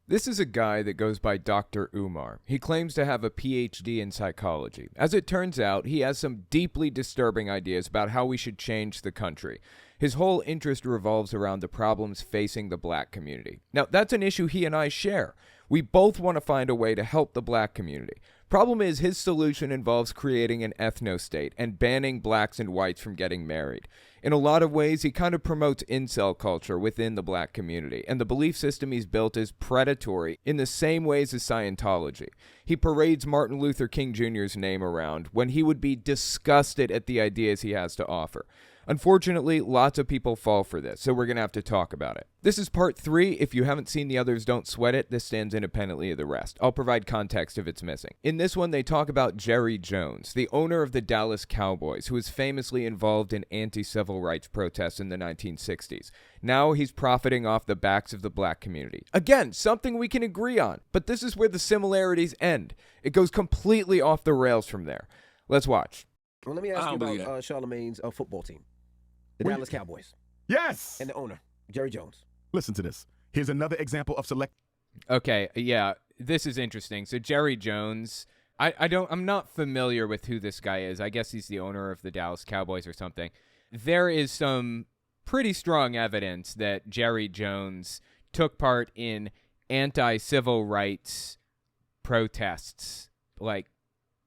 This is a guy that goes by Dr. Umar. He claims to have a PhD in psychology. As it turns out, he has some deeply disturbing ideas about how we should change the country. His whole interest revolves around the problems facing the black community. Now, that's an issue he and I share. We both want to find a way to help the black community. Problem is, his solution involves creating an ethno-state and banning blacks and whites from getting married. In a lot of ways, he kind of promotes incel culture within the black community, and the belief system he's built is predatory in the same ways as Scientology. He parades Martin Luther King Jr.'s name around when he would be disgusted at the ideas he has to offer. Unfortunately, lots of people fall for this, so we're going to have to talk about it. This is part 3. If you haven't seen the others, don't sweat it. This stands independently of the rest. I'll provide context if it's missing. In this one, they talk about Jerry Jones, the owner of the Dallas Cowboys, who was famously involved in anti-civil rights protests in the 1960s. Now he's profiting off the backs of the black community. Again, something we can agree on, but this is where the similarities end. It goes completely off the rails from there. Let's watch. Well, let me ask you about Charlemagne's football team. The Dallas Cowboys. Yes. And the owner, Jerry Jones. Listen to this. Here's another example of select. Okay, yeah, this is interesting. So Jerry Jones, I'm not familiar with who this guy is. I guess he's the owner of the Dallas Cowboys or something. There is some pretty strong evidence that Jerry Jones took part in anti-civil rights protests, like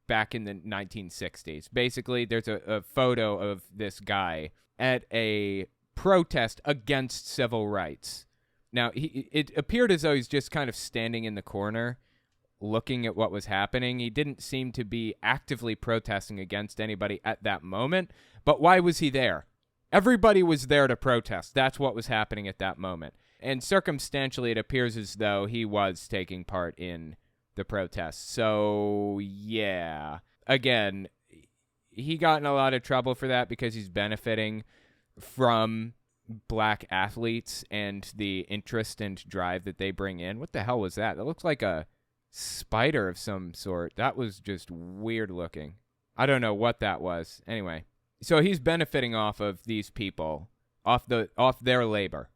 back in the 1960s. Basically, there's a photo of this guy at a protest against civil rights. Now, it appeared as though he's just kind of standing in the corner looking at what was happening. He didn't seem to be actively protesting against anybody at that moment. But why was he there? Everybody was there to protest. That's what was happening at that moment. And circumstantially, it appears as though he was taking part in the protests. So, yeah. Again, he got in a lot of trouble for that because he's benefiting from black athletes and the interest and drive that they bring in. What the hell was that? That looks like a spider of some sort. That was just weird looking. I don't know what that was. Anyway, so he's benefiting off of these people, off their labor.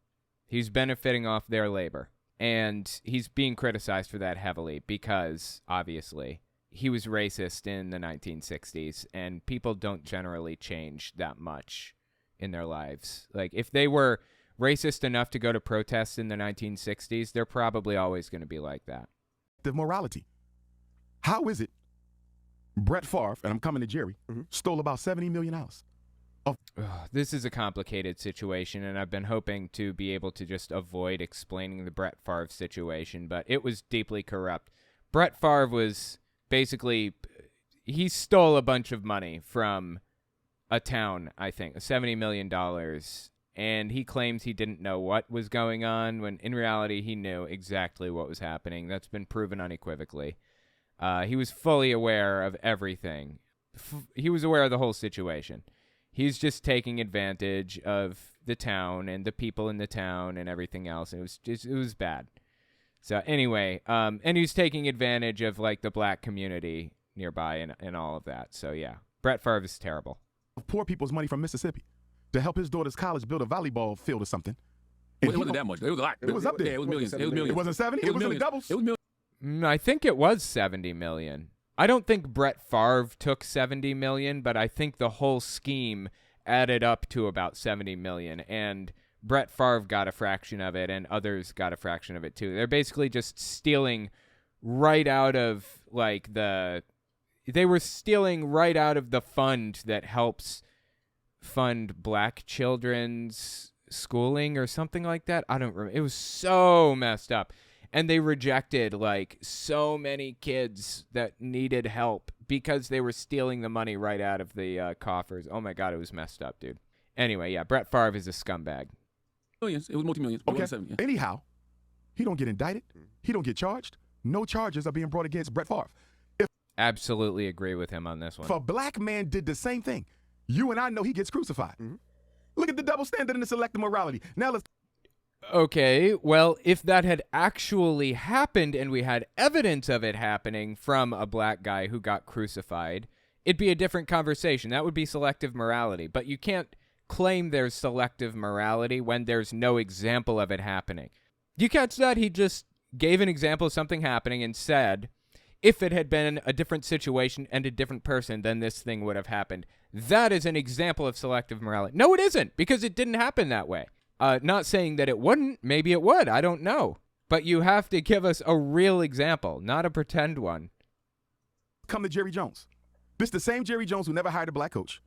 He's benefiting off their labor. And he's being criticized for that heavily because, obviously, he was racist in the 1960s, and people don't generally change that much in their lives. Like, if they were racist enough to go to protests in the 1960s, they're probably always going to be like that. The morality. How is it Brett Favre, and I'm coming to Jerry, stole about $70 million? This is a complicated situation, and I've been hoping to be able to just avoid explaining the Brett Favre situation, but it was deeply corrupt. Brett Favre was basically, he stole a bunch of money from a town, I think, $70 million, and he claims he didn't know what was going on, when in reality he knew exactly what was happening. That's been proven unequivocally. He was fully aware of everything. He was aware of the whole situation. He's just taking advantage of the town and the people in the town and everything else. It was bad. So anyway, and he's taking advantage of like the black community nearby and all of that. So yeah, Brett Favre is terrible. Poor people's money from Mississippi to help his daughter's college build a volleyball field or something. Well, it wasn't that much. It was a lot. It was up there. Yeah, it was millions. It was millions. It wasn't 70? It was in the doubles? It was millions. I think it was 70 million. I don't think Brett Favre took 70 million, but I think the whole scheme added up to about 70 million, and Brett Favre got a fraction of it, and others got a fraction of it too. They're basically just stealing right out of they were stealing right out of the fund that helps fund black children's schooling or something like that. I don't remember. It was so messed up. And they rejected, like, so many kids that needed help because they were stealing the money right out of the coffers. Oh, my God, it was messed up, dude. Anyway, yeah, Brett Favre is a scumbag. Millions. It was multi-millions. Okay. Anyhow, he don't get indicted. He don't get charged. No charges are being brought against Brett Favre. Absolutely agree with him on this one. If a black man did the same thing, you and I know he gets crucified. Look at the double standard in the selective morality. Now let's... Okay, well, if that had actually happened and we had evidence of it happening from a black guy who got crucified, it'd be a different conversation. That would be selective morality. But you can't claim there's selective morality when there's no example of it happening. You catch that? He just gave an example of something happening and said, if it had been a different situation and a different person, then this thing would have happened. That is an example of selective morality. No, it isn't, because it didn't happen that way. Not saying that it wouldn't. Maybe it would. I don't know. But you have to give us a real example, not a pretend one. Come to Jerry Jones. This is the same Jerry Jones who never hired a black coach.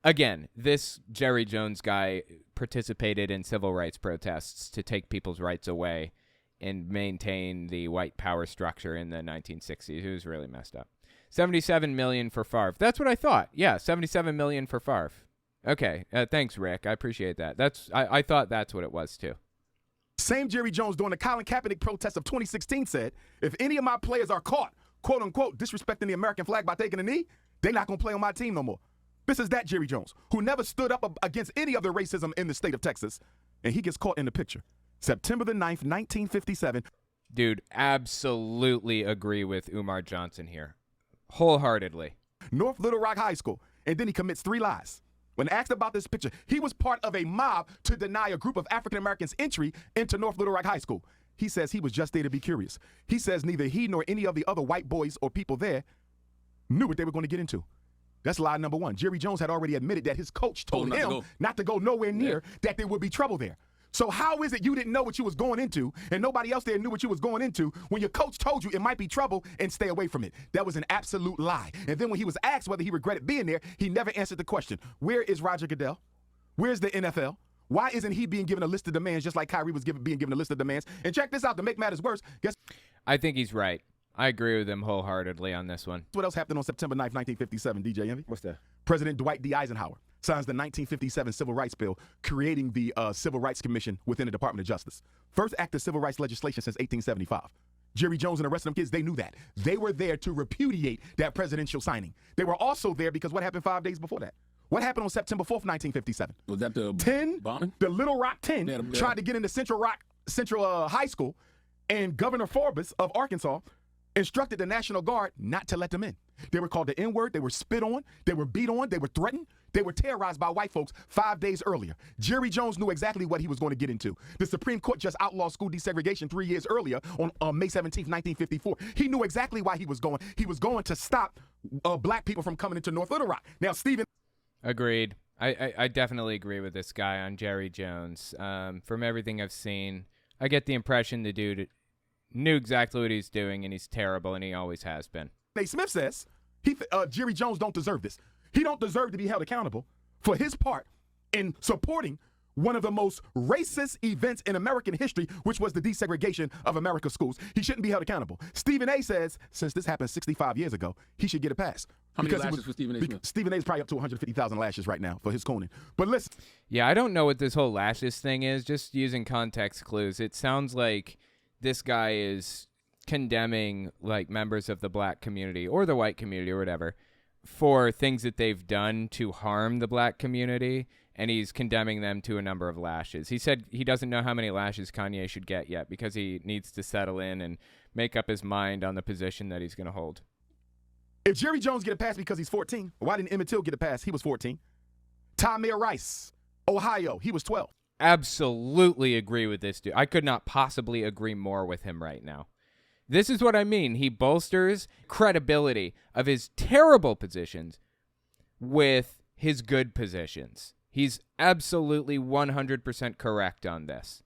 Again, this Jerry Jones guy participated in civil rights protests to take people's rights away and maintain the white power structure in the 1960s. It was really messed up. $77 million for Favre. That's what I thought. Yeah, $77 million for Favre. Okay, thanks, Rick. I appreciate that. I thought that's what it was, too. Same Jerry Jones during the Colin Kaepernick protest of 2016 said, if any of my players are caught, quote unquote, disrespecting the American flag by taking a knee, they're not going to play on my team no more. This is that Jerry Jones, who never stood up against any of the racism in the state of Texas, and he gets caught in the picture. September the 9th, 1957. Dude, absolutely agree with Umar Johnson here. Wholeheartedly. North Little Rock High School, and then he commits 3 lies. When asked about this picture, he was part of a mob to deny a group of African Americans entry into North Little Rock High School. He says he was just there to be curious. He says neither he nor any of the other white boys or people there knew what they were going to get into. That's lie number 1. Jerry Jones had already admitted that his coach told him not to go nowhere near, that there would be trouble there. So how is it you didn't know what you was going into and nobody else there knew what you was going into when your coach told you it might be trouble and stay away from it? That was an absolute lie. And then when he was asked whether he regretted being there, he never answered the question. Where is Roger Goodell? Where's the NFL? Why isn't he being given a list of demands just like Kyrie was being given a list of demands? And check this out, to make matters worse, guess I think he's right. I agree with him wholeheartedly on this one. what else happened on September 9th, 1957, DJ Envy? What's that? President Dwight D. Eisenhower signs the 1957 Civil Rights Bill, creating the Civil Rights Commission within the Department of Justice. First act of civil rights legislation since 1875. Jerry Jones and the rest of them kids, they knew that. They were there to repudiate that presidential signing. They were also there because what happened 5 days before that? What happened on September 4th, 1957? Was that the 10, bombing? the Little Rock 10 tried to get into Central High School, and Governor Forbes of Arkansas instructed the National Guard not to let them in. They were called the N-word, they were spit on, they were beat on, they were threatened, they were terrorized by white folks 5 days earlier. Jerry Jones knew exactly what he was going to get into. The Supreme Court just outlawed school desegregation 3 years earlier on May 17, 1954. He knew exactly why he was going. He was going to stop black people from coming into North Little Rock. Now, Stephen. Agreed. I definitely agree with this guy on Jerry Jones. From everything I've seen, I get the impression the dude knew exactly what he's doing, and he's terrible, and he always has been. Smith says Jerry Jones don't deserve this. He don't deserve to be held accountable for his part in supporting one of the most racist events in American history, which was the desegregation of America's schools. He shouldn't be held accountable. Stephen A. says, since this happened 65 years ago, he should get a pass. How many lashes for Stephen A. Smith? Stephen A. is probably up to 150,000 lashes right now for his cooning. But listen. Yeah, I don't know what this whole lashes thing is. Just using context clues, it sounds like this guy is condemning like members of the black community or the white community or whatever for things that they've done to harm the black community, and he's condemning them to a number of lashes. He said he doesn't know how many lashes Kanye should get yet because he needs to settle in and make up his mind on the position that he's going to hold. If Jerry Jones get a pass because he's 14, why didn't Emmett Till get a pass? He was 14. Tamir Rice, Ohio, he was 12. Absolutely agree with this dude. I could not possibly agree more with him right now. This is what I mean. He bolsters credibility of his terrible positions with his good positions. He's absolutely 100% correct on this.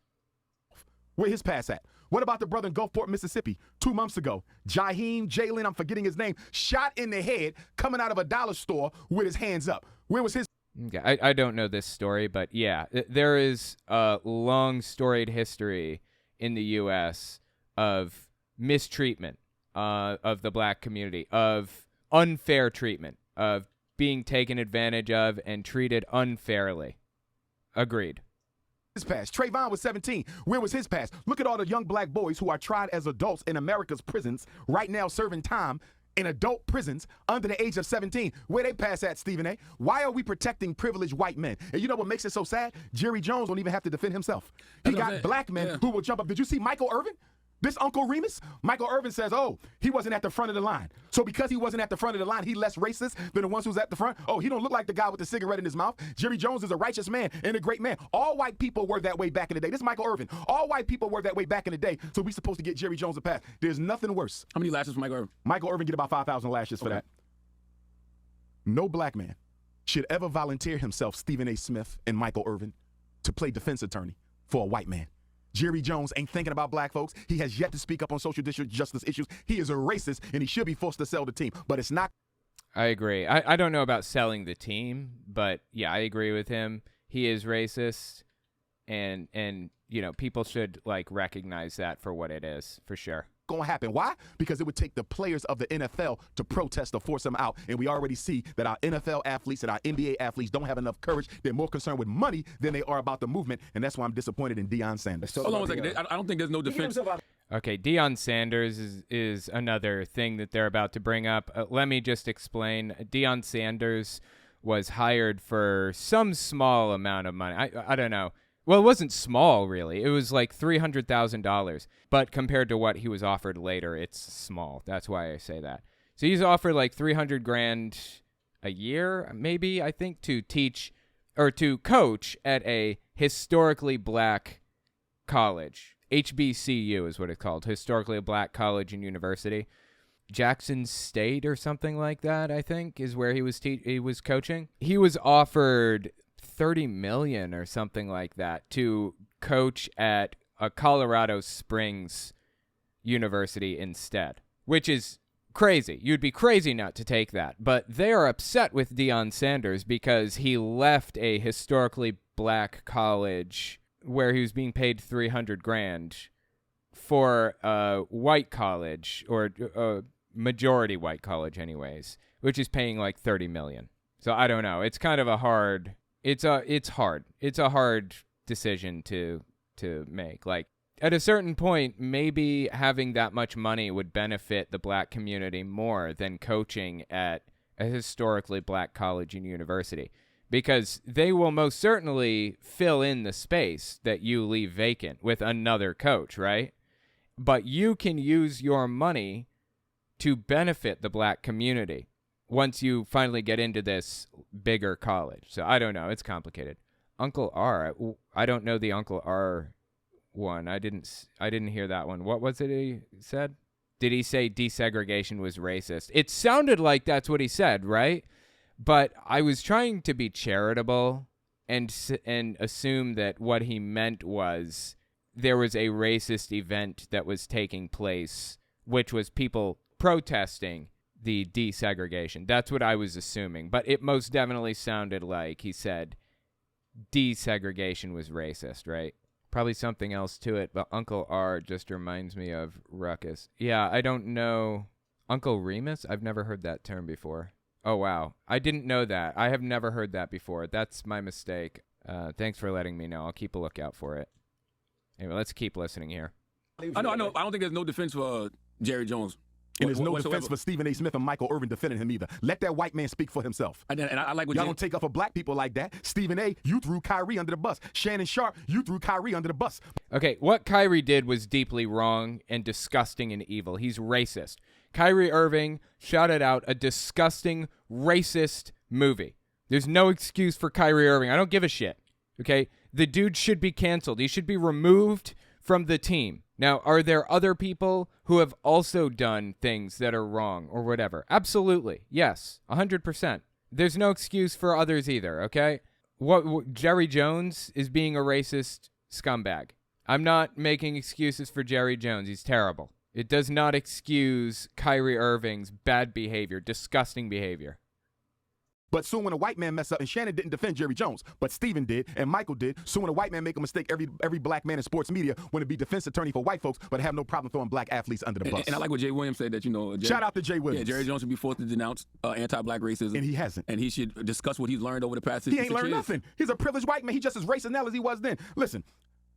Where his pass at? What about the brother in Gulfport, Mississippi, 2 months ago? Jaheim Jalen, I'm forgetting his name, shot in the head coming out of a dollar store with his hands up. Where was his? Okay, I don't know this story, but yeah, there is a long storied history in the U.S. of mistreatment of the black community, of unfair treatment, of being taken advantage of and treated unfairly. Agreed. His pass. Trayvon was 17. Where was his pass? Look at all the young black boys who are tried as adults in America's prisons right now serving time in adult prisons under the age of 17. Where they pass at, Stephen A? Why are we protecting privileged white men? And you know what makes it so sad? Jerry Jones don't even have to defend himself. He got black men who will jump up. Did you see Michael Irvin? This Uncle Remus, Michael Irvin says, oh, he wasn't at the front of the line. So because he wasn't at the front of the line, he less racist than the ones who's at the front. Oh, he don't look like the guy with the cigarette in his mouth. Jerry Jones is a righteous man and a great man. All white people were that way back in the day. This is Michael Irvin. All white people were that way back in the day, so we're supposed to get Jerry Jones a pass. There's nothing worse. How many lashes for Michael Irvin? Michael Irvin get about 5,000 lashes for that. No black man should ever volunteer himself, Stephen A. Smith and Michael Irvin, to play defense attorney for a white man. Jerry Jones ain't thinking about black folks. He has yet to speak up on social justice issues. He is a racist, and he should be forced to sell the team. But it's not. I agree. I don't know about selling the team, but yeah, I agree with him. He is racist, and you know, people should like recognize that for what it is, for sure. Going to happen. Why? Because it would take the players of the NFL to protest or force them out. And we already see that our NFL athletes and our NBA athletes don't have enough courage. They're more concerned with money than they are about the movement. And that's why I'm disappointed in Deion Sanders. Hold on one second. I don't think there's no defense. Okay, Deion Sanders is another thing that they're about to bring up. Let me just explain. Deion Sanders was hired for some small amount of money. I don't know. Well, it wasn't small, really. It was like $300,000. But compared to what he was offered later, it's small. That's why I say that. So he's offered like $300,000 a year, maybe, I think, to teach or to coach at a historically black college. HBCU is what it's called, historically black college and university. Jackson State or something like that, I think, is where he was coaching. He was offered $30 million or something like that to coach at a Colorado Springs university instead, which is crazy. You'd be crazy not to take that. But they are upset with Deion Sanders because he left a historically black college where he was being paid $300,000 for a white college, or a majority white college anyways, which is paying like $30 million. So I don't know. It's kind of a hard. It's hard. It's a hard decision to make. Like, at a certain point, maybe having that much money would benefit the black community more than coaching at a historically black college and university, because they will most certainly fill in the space that you leave vacant with another coach, right? But you can use your money to benefit the black community once you finally get into this bigger college. So I don't know. It's complicated. Uncle R. I don't know the Uncle R one. I didn't hear that one. What was it he said? Did he say desegregation was racist? It sounded like that's what he said, right? But I was trying to be charitable and assume that what he meant was there was a racist event that was taking place, which was people protesting the desegregation. That's what I was assuming. But it most definitely sounded like he said desegregation was racist, right? Probably something else to it, but Uncle R just reminds me of Ruckus. Yeah, I don't know. Uncle Remus? I've never heard that term before. Oh, wow. I didn't know that. I have never heard that before. That's my mistake. Thanks for letting me know. I'll keep a lookout for it. Anyway, let's keep listening here. I know. I don't think there's no defense for Jerry Jones. And there's no defense for Stephen A. Smith and Michael Irvin defending him either. Let that white man speak for himself. And I like what y'all don't take up for black people like that. Stephen A., you threw Kyrie under the bus. Shannon Sharp, you threw Kyrie under the bus. Okay, what Kyrie did was deeply wrong and disgusting and evil. He's racist. Kyrie Irving shouted out a disgusting, racist movie. There's no excuse for Kyrie Irving. I don't give a shit. Okay? The dude should be canceled. He should be removed from the team. Now, are there other people who have also done things that are wrong or whatever? Absolutely. Yes. 100%. There's no excuse for others either, okay? What Jerry Jones is being a racist scumbag. I'm not making excuses for Jerry Jones. He's terrible. It does not excuse Kyrie Irving's bad behavior, disgusting behavior. But soon when a white man mess up, and Shannon didn't defend Jerry Jones, but Stephen did, and Michael did. Soon when a white man make a mistake, every black man in sports media want to be defense attorney for white folks, but have no problem throwing black athletes under the bus. And I like what Jay Williams said, that, shout out to Jay Williams. Yeah, Jerry Jones should be forced to denounce anti-black racism. And he hasn't. And he should discuss what he's learned over the past 6 years. He ain't learned nothing. He's a privileged white man. He's just as racist now as he was then. Listen,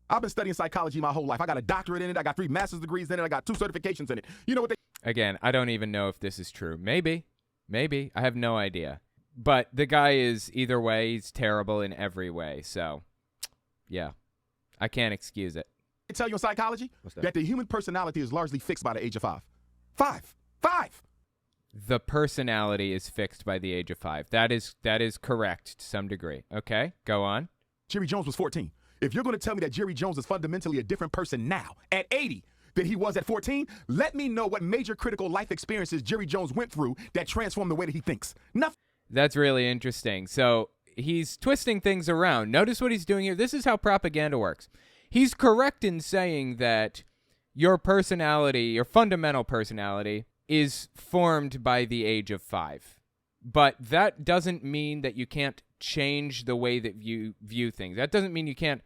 I've been studying psychology my whole life. I got a doctorate in it. I got 3 master's degrees in it. I got 2 certifications in it. You know what they... Again, I don't even know if this is true. Maybe. I have no idea. But the guy is, either way, he's terrible in every way. So, yeah, I can't excuse it. They tell you in psychology? What's that? That the human personality is largely fixed by the age of 5. 5. The personality is fixed by the age of 5. That is correct to some degree. Okay, go on. Jerry Jones was 14. If you're going to tell me that Jerry Jones is fundamentally a different person now, at 80, than he was at 14, let me know what major critical life experiences Jerry Jones went through that transformed the way that he thinks. Nothing. That's really interesting. So he's twisting things around. Notice what he's doing here. This is how propaganda works. He's correct in saying that your personality, your fundamental personality, is formed by the age of 5. But that doesn't mean that you can't change the way that you view things. That doesn't mean you can't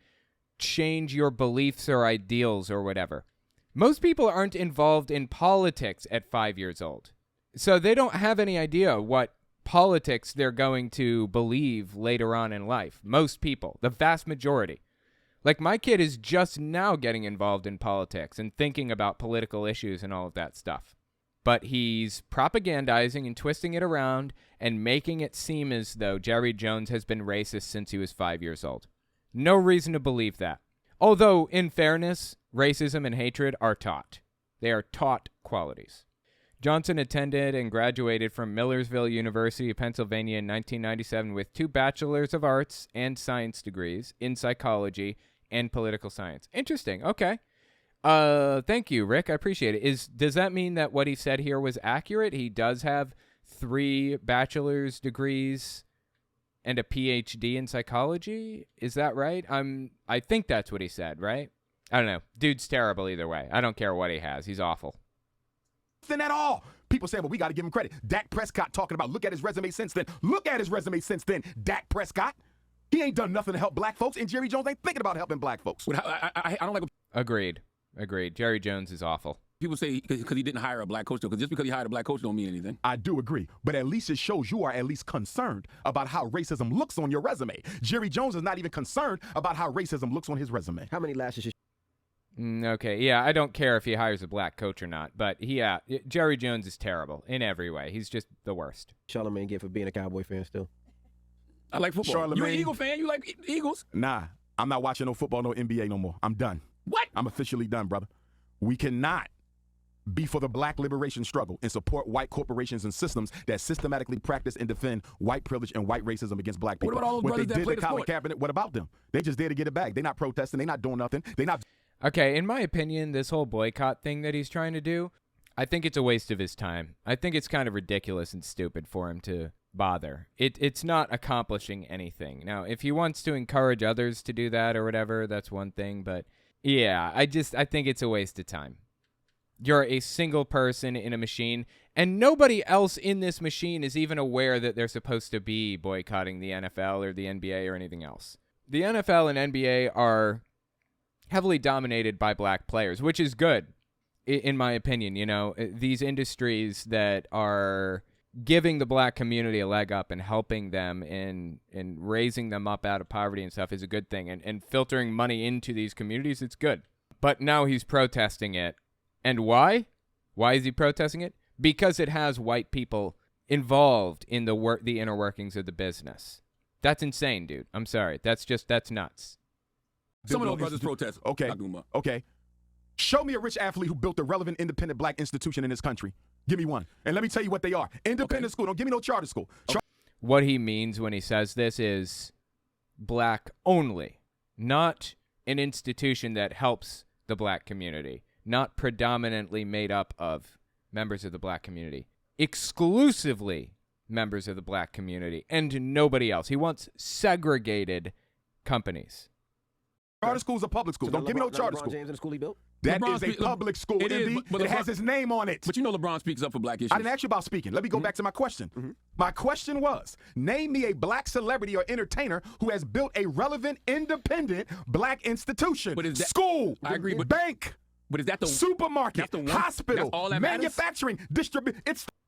change your beliefs or ideals or whatever. Most people aren't involved in politics at 5 years old. So they don't have any idea what politics they're going to believe later on in life. Most people, the vast majority. Like, my kid is just now getting involved in politics and thinking about political issues and all of that stuff. But he's propagandizing and twisting it around and making it seem as though Jerry Jones has been racist since he was 5 years old. No reason to believe that. Although, in fairness, racism and hatred are taught. They are taught qualities. Johnson attended and graduated from Millersville University of Pennsylvania in 1997 with 2 bachelors of arts and science degrees in psychology and political science. Interesting. Okay. Thank you, Rick. I appreciate it. Does that mean that what he said here was accurate? He does have 3 bachelor's degrees and a PhD in psychology? Is that right? I think that's what he said, right? I don't know. Dude's terrible either way. I don't care what he has. He's awful. Nothing at all. People say, well, we got to give him credit. Dak Prescott talking about, look at his resume since then. Look at his resume since then, Dak Prescott. He ain't done nothing to help black folks, and Jerry Jones ain't thinking about helping black folks. I don't like. Agreed. Jerry Jones is awful. People say because he didn't hire a black coach, because just because he hired a black coach don't mean anything. I do agree, but at least it shows you are at least concerned about how racism looks on your resume. Jerry Jones is not even concerned about how racism looks on his resume. How many lashes should Okay, yeah, I don't care if he hires a black coach or not, but Jerry Jones is terrible in every way. He's just the worst. Charlamagne get for being a Cowboy fan still? I like football. Charlamagne, You an Eagle fan? You like Eagles? Nah, I'm not watching no football, no NBA no more. I'm done. What? I'm officially done, brother. We cannot be for the black liberation struggle and support white corporations and systems that systematically practice and defend white privilege and white racism against black people. What about all those what brothers they that did play to the Colin sport? Kaepernick, what about them? They just there to get it back. They're not protesting. They're not doing nothing. They're not. Okay, in my opinion, this whole boycott thing that he's trying to do, I think it's a waste of his time. I think it's kind of ridiculous and stupid for him to bother. It's not accomplishing anything. Now, if he wants to encourage others to do that or whatever, that's one thing. But yeah, I think it's a waste of time. You're a single person in a machine, and nobody else in this machine is even aware that they're supposed to be boycotting the NFL or the NBA or anything else. The NFL and NBA are heavily dominated by black players, which is good, in my opinion. You know, these industries that are giving the black community a leg up and helping them in raising them up out of poverty and stuff is a good thing. And filtering money into these communities, it's good. But now he's protesting it. And why? Why is he protesting it? Because it has white people involved in the inner workings of the business. That's insane, dude. I'm sorry. That's nuts. Some of those brothers protest. Okay. Show me a rich athlete who built a relevant independent black institution in this country. Give me one. And let me tell you what they are. Independent school. Don't give me no charter school. What he means when he says this is black only, not an institution that helps the black community, not predominantly made up of members of the black community, exclusively members of the black community and nobody else. He wants segregated companies. Charter school's a public school. Don't give me no charter school. James in the school he built? That is a public school, Indy. It has his name on it. But you know LeBron speaks up for black issues. I didn't ask you about speaking. Let me go back to my question. My question was, name me a black celebrity or entertainer who has built a relevant, independent black institution. But is that, school, I agree, but bank, but is that the supermarket, that's the hospital, all that manufacturing, distribution?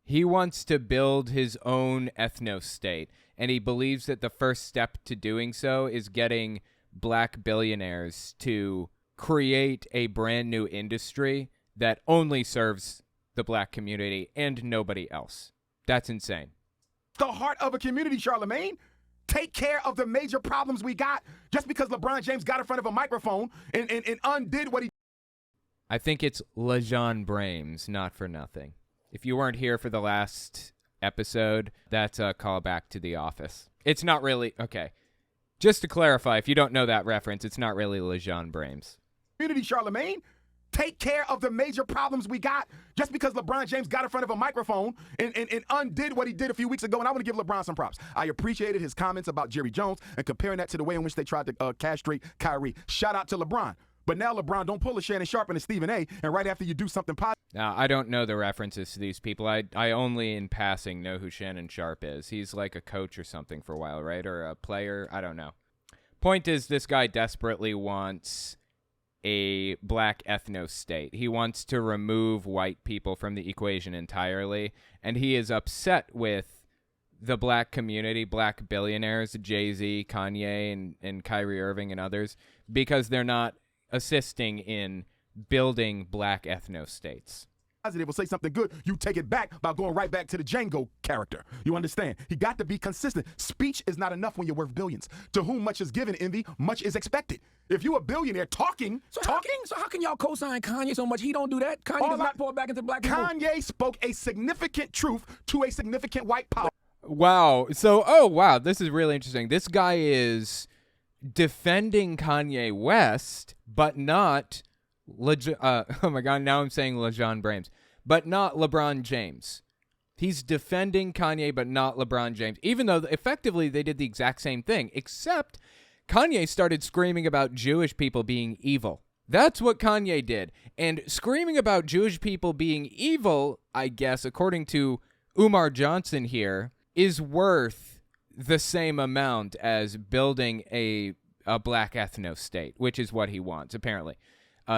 He wants to build his own ethno-state, and he believes that the first step to doing so is getting black billionaires to create a brand new industry that only serves the black community and nobody else. That's insane. The heart of a community, Charlamagne. take care of the major problems we got just because LeBron James got in front of a microphone and undid what he. I think it's LeJean Brames, not for nothing. If you weren't here for the last episode, that's a callback to The Office. It's not really, okay. Just to clarify, if you don't know that reference, it's not really LeJean Brames. Community, Charlemagne, take care of the major problems we got just because LeBron James got in front of a microphone and undid what he did a few weeks ago. And I want to give LeBron some props. I appreciated his comments about Jerry Jones and comparing that to the way in which they tried to castrate Kyrie. Shout out to LeBron. But now, LeBron, don't pull a Shannon Sharp and a Stephen A. and right after you do something positive. Now, I don't know the references to these people. I only in passing know who Shannon Sharp is. He's like a coach or something for a while, right? Or a player. I don't know. Point is, this guy desperately wants a black ethno-state. He wants to remove white people from the equation entirely, and he is upset with the black community, black billionaires, Jay-Z, Kanye, and Kyrie Irving and others, because they're not assisting in building black ethno-states. Positive will say something good, you take it back by going right back to the Django character. You understand? He got to be consistent. Speech is not enough when you're worth billions. To whom much is given, envy, much is expected. If you're a billionaire talking. So how can y'all co-sign Kanye so much? He don't do that. Kanye does not pour back into black people. Kanye spoke a significant truth to a significant white power. Wow. So, oh, wow. This is really interesting. This guy is defending Kanye West, but not oh my God, now I'm saying LeJean Brames, but not LeBron James. He's defending Kanye, but not LeBron James, even though effectively they did the exact same thing, except Kanye started screaming about Jewish people being evil. That's what Kanye did. And screaming about Jewish people being evil, I guess, according to Umar Johnson here, is worth the same amount as building a black ethno-state, which is what he wants, apparently.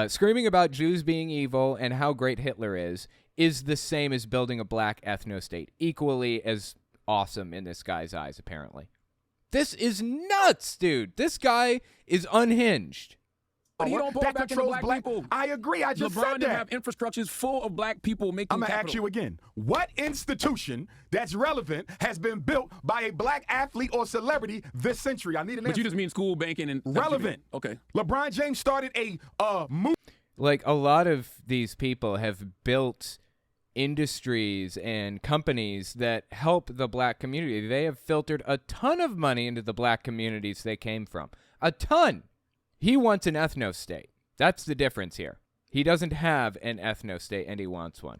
Screaming about Jews being evil and how great Hitler is the same as building a black ethno-state, equally as awesome in this guy's eyes, apparently. This is nuts, dude. This guy is unhinged. But he don't pour back into black people. I agree. I just LeBron said that. have infrastructures full of black people making I'm going to capital. ask you again. What institution that's relevant has been built by a black athlete or celebrity this century? I need an answer. But you just mean school banking and... Relevant. Okay. LeBron James started a move. Like, a lot of these people have built industries and companies that help the black community. They have filtered a ton of money into the black communities they came from. A ton. He wants an ethno-state. That's the difference here. He doesn't have an ethno-state, and he wants one.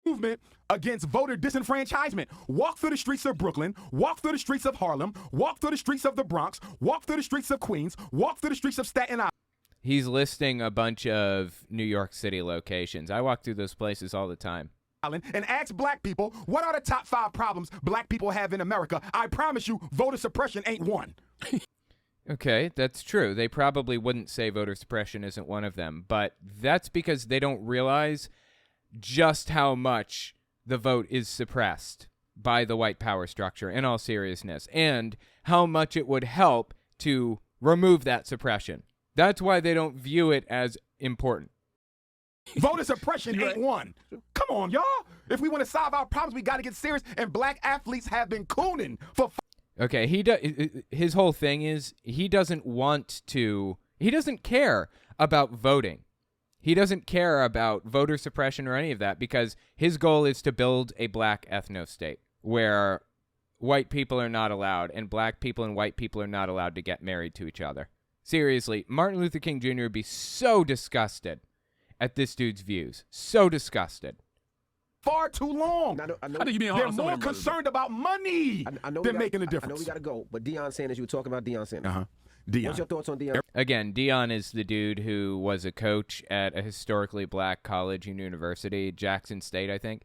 Movement against voter disenfranchisement. Walk through the streets of Brooklyn, walk through the streets of Harlem, walk through the streets of the Bronx, walk through the streets of Queens, walk through the streets of Staten Island. He's listing a bunch of New York City locations. I walk through those places all the time. And ask black people, what are the top 5 problems black people have in America? I promise you, voter suppression ain't one. Okay, that's true. They probably wouldn't say voter suppression isn't one of them, but that's because they don't realize just how much the vote is suppressed by the white power structure, in all seriousness, and how much it would help to remove that suppression. That's why they don't view it as important. Voter suppression ain't one. Come on, y'all. If we want to solve our problems, we got to get serious, and black athletes have been cooning for... Okay, his whole thing is he doesn't care about voting. He doesn't care about voter suppression or any of that because his goal is to build a black ethno-state where white people are not allowed and black people and white people are not allowed to get married to each other. Seriously, Martin Luther King Jr. would be so disgusted at this dude's views. So disgusted. Far too long. I think you being They're more concerned about money than making a difference. I know we got to go, but Deion Sanders, you were talking about Deion Sanders. Deion. What's your thoughts on Deion? Again, Deion is the dude who was a coach at a historically black college and university, Jackson State, I think.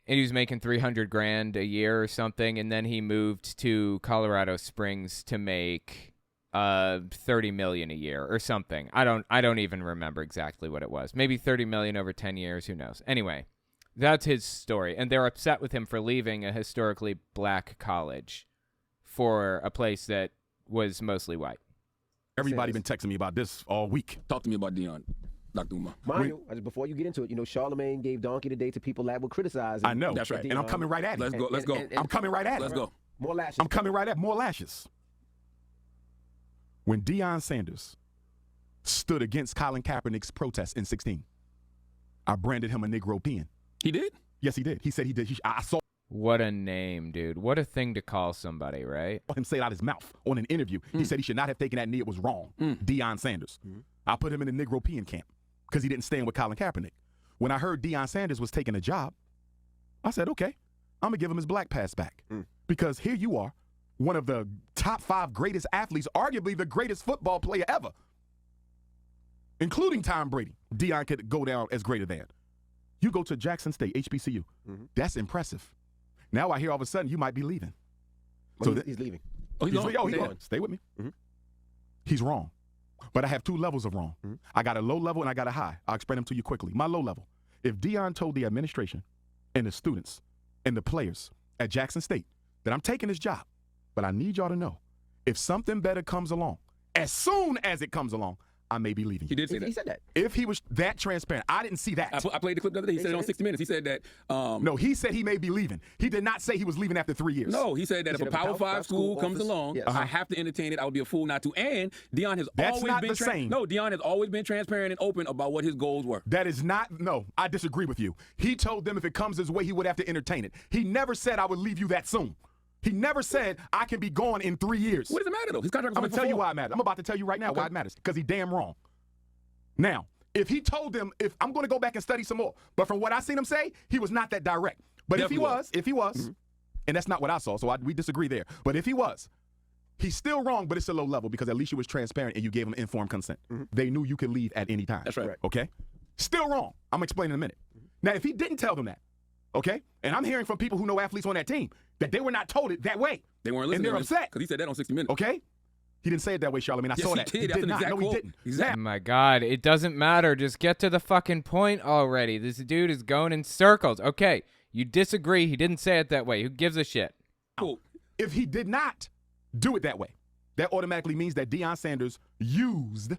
And he was making $300,000 a year or something, and then he moved to Colorado Springs to make $30 million a year or something. I don't even remember exactly what it was. Maybe $30 million over 10 years, who knows. Anyway, that's his story, and they're upset with him for leaving a historically black college for a place that was mostly white. Everybody been texting me about this all week. Talk to me about Deion, Dr. Umar. Mind you, before you get into it, Charlemagne gave Donkey today to people that would criticize him. I know. That's right. And I'm coming right at it. Let's go. I'm coming right at it. Let's go. More lashes. I'm coming right at more lashes. When Deion Sanders stood against Colin Kaepernick's protest in 16, I branded him a Negro peon. He did? Yes, he did. He said he did. I saw What a name, dude. What a thing to call somebody, right? him say it out his mouth on an interview. He said he should not have taken that knee. It was wrong. Deion Sanders. I put him in the Negro peon camp because he didn't stand with Colin Kaepernick. When I heard Deion Sanders was taking a job, I said, okay, I'm going to give him his black pass back. Because here you are, one of the top 5 greatest athletes, arguably the greatest football player ever, including Tom Brady. Deion could go down as greater than. You go to Jackson State, HBCU. That's impressive. Now I hear all of a sudden you might be leaving. So he's leaving. Oh, he's going. Stay with me. He's wrong. But I have 2 levels of wrong. I got a low level and I got a high. I'll explain them to you quickly. My low level. If Deion told the administration and the students and the players at Jackson State that I'm taking this job, but I need y'all to know, if something better comes along, as soon as it comes along, I may be leaving. He did say that. He said that. If he was that transparent, I didn't see that. I played the clip the other day. He said it on 60 Minutes. He said that. No, he said he may be leaving. He did not say he was leaving after 3 years. No, he said that if a Power 5 school comes along, I have to entertain it. I would be a fool not to. And Deion has always been same. No, Deion has always been transparent and open about what his goals were. That is not. No, I disagree with you. He told them if it comes his way, he would have to entertain it. He never said I would leave you that soon. He never said I can be gone in 3 years. What does it matter though? His contract was I'm gonna tell you why it matters. I'm about to tell you right now why it matters. Because he damn wrong. Now, if he told them, if I'm going to go back and study some more, but from what I seen him say, he was not that direct. But Definitely if he was, and that's not what I saw, so we disagree there. But if he was, he's still wrong, but it's a low level because at least you was transparent and you gave him informed consent. They knew you could leave at any time. That's right. Okay? Still wrong. I'm going to explain in a minute. Now, if he didn't tell them that, okay, and I'm hearing from people who know athletes on that team that they were not told it that way. They weren't listening. And they're upset. Because he said that on 60 Minutes. Okay? He didn't say it that way, Charlamagne. I saw that. He did. He did not. No, he didn't. Oh my God, it doesn't matter. Just get to the fucking point already. This dude is going in circles. Okay, you disagree. He didn't say it that way. Who gives a shit? Cool. If he did not do it that way, that automatically means that Deion Sanders used,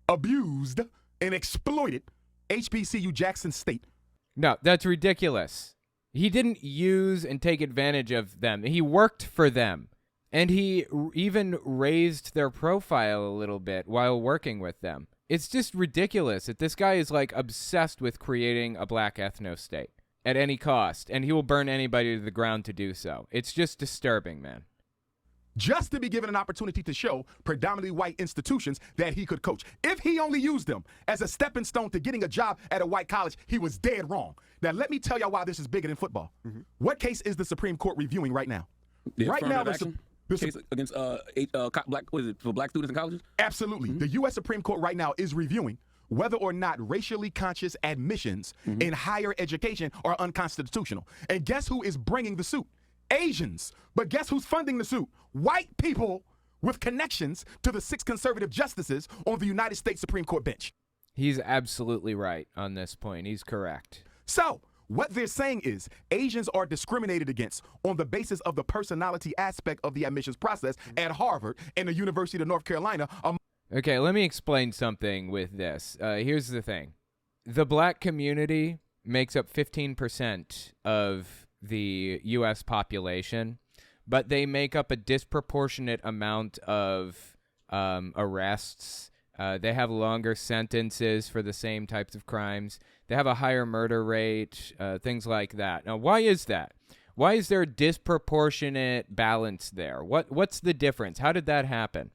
abused, and exploited HBCU Jackson State. No, that's ridiculous. He didn't use and take advantage of them. He worked for them. And he even raised their profile a little bit while working with them. It's just ridiculous that this guy is like obsessed with creating a black ethno-state at any cost, and he will burn anybody to the ground to do so. It's just disturbing, man. Just to be given an opportunity to show predominantly white institutions that he could coach. If he only used them as a stepping stone to getting a job at a white college, he was dead wrong. Now, let me tell y'all why this is bigger than football. What case is the Supreme Court reviewing right now? Right now, the case against black, what is it, for black students in colleges? Absolutely. The U.S. Supreme Court right now is reviewing whether or not racially conscious admissions in higher education are unconstitutional. And guess who is bringing the suit? Asians. But guess who's funding the suit? White people with connections to the 6 conservative justices on the United States Supreme Court bench. He's absolutely right on this point. He's correct. So, what they're saying is Asians are discriminated against on the basis of the personality aspect of the admissions process at Harvard and the University of North Carolina. Okay, let me explain something with this. Here's the thing. The black community makes up 15% of the U.S. population, but they make up a disproportionate amount of arrests. They have longer sentences for the same types of crimes. They have a higher murder rate, things like that. Now, why is that? Why is there a disproportionate balance there? What's the difference? How did that happen?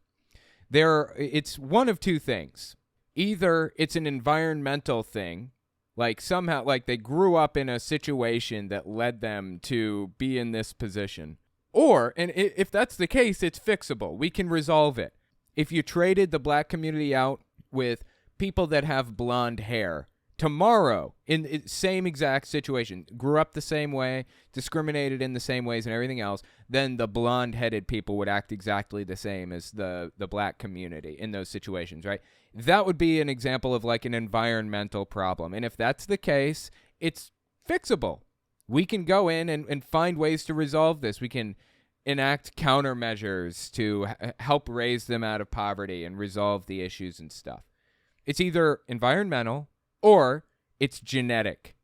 It's one of two things. Either it's an environmental thing, like somehow, like they grew up in a situation that led them to be in this position. Or, and if that's the case, it's fixable. We can resolve it. If you traded the black community out with people that have blonde hair, tomorrow, in the same exact situation, grew up the same way, discriminated in the same ways and everything else, then the blonde-headed people would act exactly the same as the black community in those situations, right? That would be an example of like an environmental problem. And if that's the case, it's fixable. We can go in and find ways to resolve this. We can enact countermeasures to help raise them out of poverty and resolve the issues and stuff. It's either environmental or it's genetic.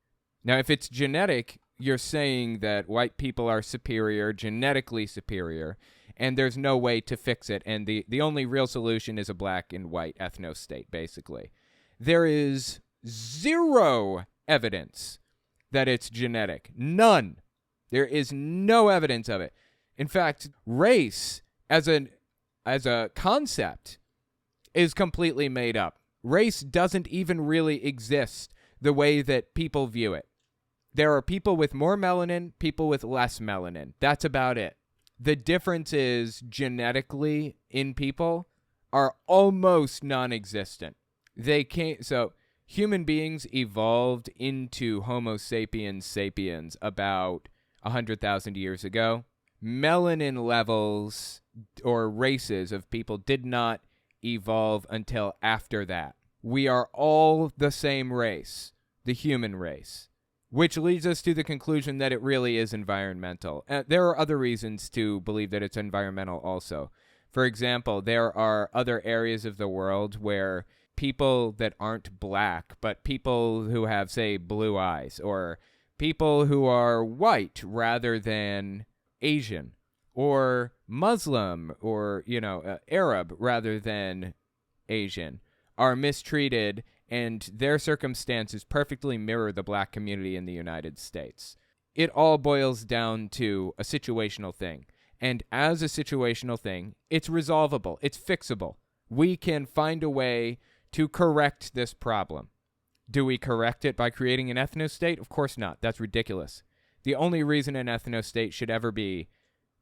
Now, if it's genetic, you're saying that white people are superior, genetically superior, and there's no way to fix it, and the only real solution is a black and white ethno-state, basically. There is zero evidence that it's genetic. None. There is no evidence of it. In fact, race as a concept is completely made up. Race doesn't even really exist the way that people view it. There are people with more melanin, people with less melanin. That's about it. The differences genetically in people are almost non-existent. So human beings evolved into Homo sapiens sapiens about 100,000 years ago. Melanin levels or races of people did not evolve until after that. We are all the same race, the human race, which leads us to the conclusion that it really is environmental. There are other reasons to believe that it's environmental also. For example, there are other areas of the world where people that aren't black, but people who have, say, blue eyes, or people who are white rather than Asian, or Muslim, or, Arab rather than Asian, are mistreated, and their circumstances perfectly mirror the black community in the United States. It all boils down to a situational thing. And as a situational thing, it's resolvable. It's fixable. We can find a way to correct this problem. Do we correct it by creating an ethno-state? Of course not. That's ridiculous. The only reason an ethno-state should ever be,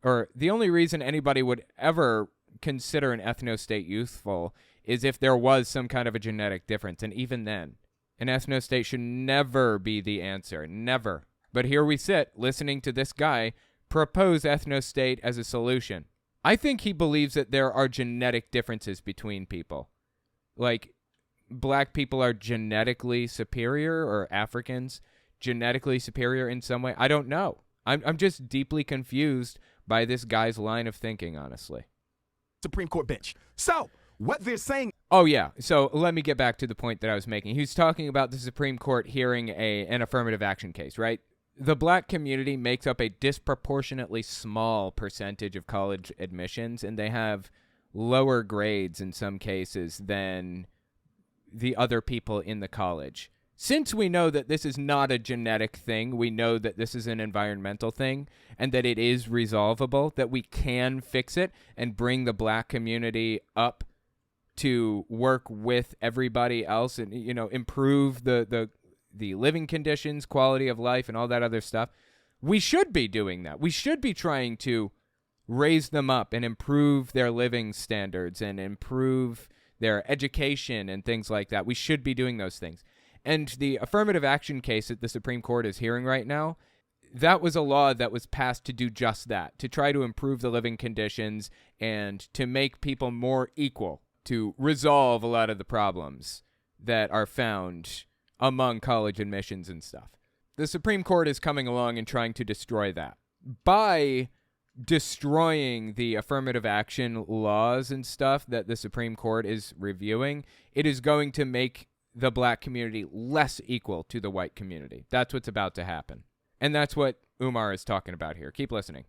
or the only reason anybody would ever consider an ethno-state useful is if there was some kind of a genetic difference. And even then, an ethno-state should never be the answer. Never. But here we sit, listening to this guy propose ethno-state as a solution. I think he believes that there are genetic differences between people. Like, black people are genetically superior, or Africans genetically superior in some way. I don't know. I'm just deeply confused by this guy's line of thinking, honestly. Supreme Court bench. So, what they're saying... Oh, yeah. So, let me get back to the point that I was making. He was talking about the Supreme Court hearing an affirmative action case, right? The black community makes up a disproportionately small percentage of college admissions, and they have lower grades in some cases than the other people in the college. Since we know that this is not a genetic thing, we know that this is an environmental thing, and that it is resolvable, that we can fix it and bring the black community up to work with everybody else and, improve the living conditions, quality of life, and all that other stuff. We should be doing that. We should be trying to raise them up and improve their living standards and improve their education and things like that. We should be doing those things. And the affirmative action case that the Supreme Court is hearing right now, that was a law that was passed to do just that, to try to improve the living conditions and to make people more equal, to resolve a lot of the problems that are found among college admissions and stuff. The Supreme Court is coming along and trying to destroy that. By destroying the affirmative action laws and stuff that the Supreme Court is reviewing, it is going to make the black community less equal to the white community. That's what's about to happen. And that's what Umar is talking about here. Keep listening.